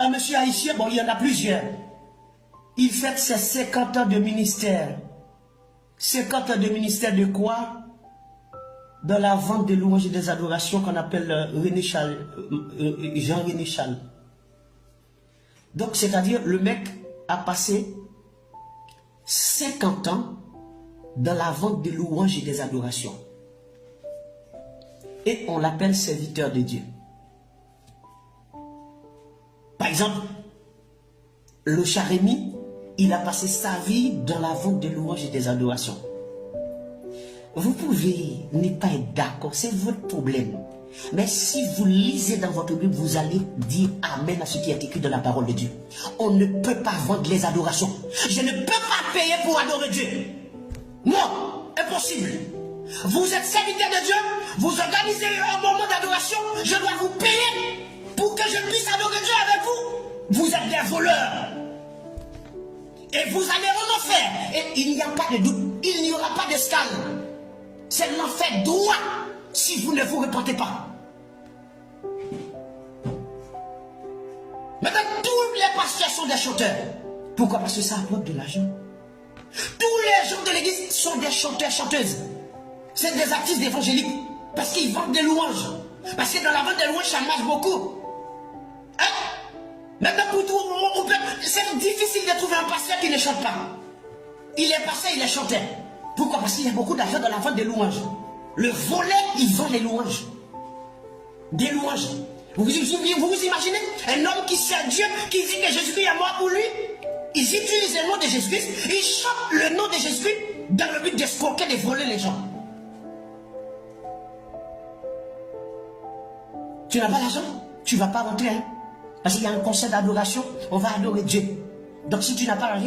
un monsieur haïtien, bon, il y en a plusieurs. Il fête ses 50 ans de ministère. 50 ans de ministère de quoi? Dans la vente des louanges et des adorations qu'on appelle Jean-René Chal. Donc, c'est-à-dire, le mec a passé 50 ans dans la vente des louanges et des adorations. Et on l'appelle serviteur de Dieu. Par exemple, le Charémi, il a passé sa vie dans la vente des louanges et des adorations. Vous pouvez ne pas être d'accord, c'est votre problème. Mais si vous lisez dans votre Bible, vous allez dire Amen à ce qui est écrit dans la parole de Dieu. On ne peut pas vendre les adorations. Je ne peux pas payer pour adorer Dieu. Non, impossible. Vous êtes serviteur de Dieu, vous organisez un moment d'adoration, je dois vous payer pour que je puisse adorer Dieu avec vous. Vous êtes des voleurs. Et vous allez en enfer. Et il n'y a pas de doute, il n'y aura pas d'escale. C'est l'enfer droit si vous ne vous repentez pas. Maintenant, tous les pasteurs sont des chanteurs. Pourquoi? Parce que ça apporte de l'argent. Tous les gens de l'église sont des chanteurs, chanteuses. C'est des artistes évangéliques. Parce qu'ils vendent des louanges. Parce que dans la vente des louanges, ça marche beaucoup. Hein? Maintenant, pour tout, c'est difficile de trouver un pasteur qui ne chante pas. Il est pasteur, il est chanteur. Pourquoi? Parce qu'il y a beaucoup d'argent dans la vente des louanges. Le volet, il vend les louanges. Des louanges. Vous vous imaginez un homme qui sert Dieu, qui dit que Jésus-Christ est mort pour lui? Ils utilisent le nom de Jésus-Christ, ils chantent le nom de Jésus-Christ dans le but d'escroquer, de voler les gens. Tu n'as pas l'argent? Tu ne vas pas rentrer. Hein? Parce qu'il y a un concert d'adoration, on va adorer Dieu. Donc si tu n'as pas l'argent,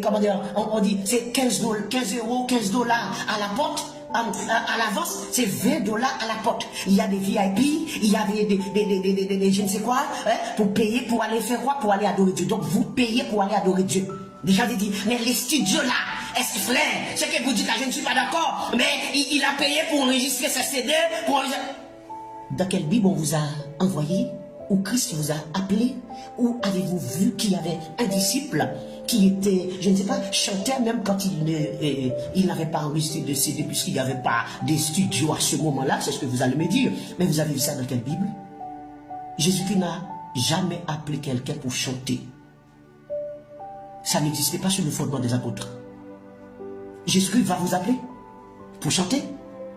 comment dire, on dit c'est 15 euros, 15 dollars à la porte. À l'avance, c'est 20 dollars à la porte. Il y a des VIP, il y a des je ne sais quoi, hein, pour payer, pour aller faire quoi? Pour aller adorer Dieu. Donc vous payez pour aller adorer Dieu. Déjà dit, mais les studios là, est-ce que c'est que vous dites là, je ne suis pas d'accord, mais il a payé pour enregistrer ses CD, pour enregistrer... Dans quelle Bible on vous a envoyé? Ou Christ vous a appelé? Ou avez-vous vu qu'il y avait un disciple qui était, je ne sais pas, chantait même quand il n'avait pas enregistré de CD puisqu'il n'y avait pas de studio à ce moment-là? C'est ce que vous allez me dire. Mais vous avez vu ça dans quelle Bible? Jésus-Christ n'a jamais appelé quelqu'un pour chanter. Ça n'existait pas sur le fondement des apôtres. Jésus-Christ va vous appeler pour chanter?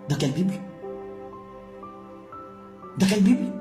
Dans quelle Bible? Dans quelle Bible?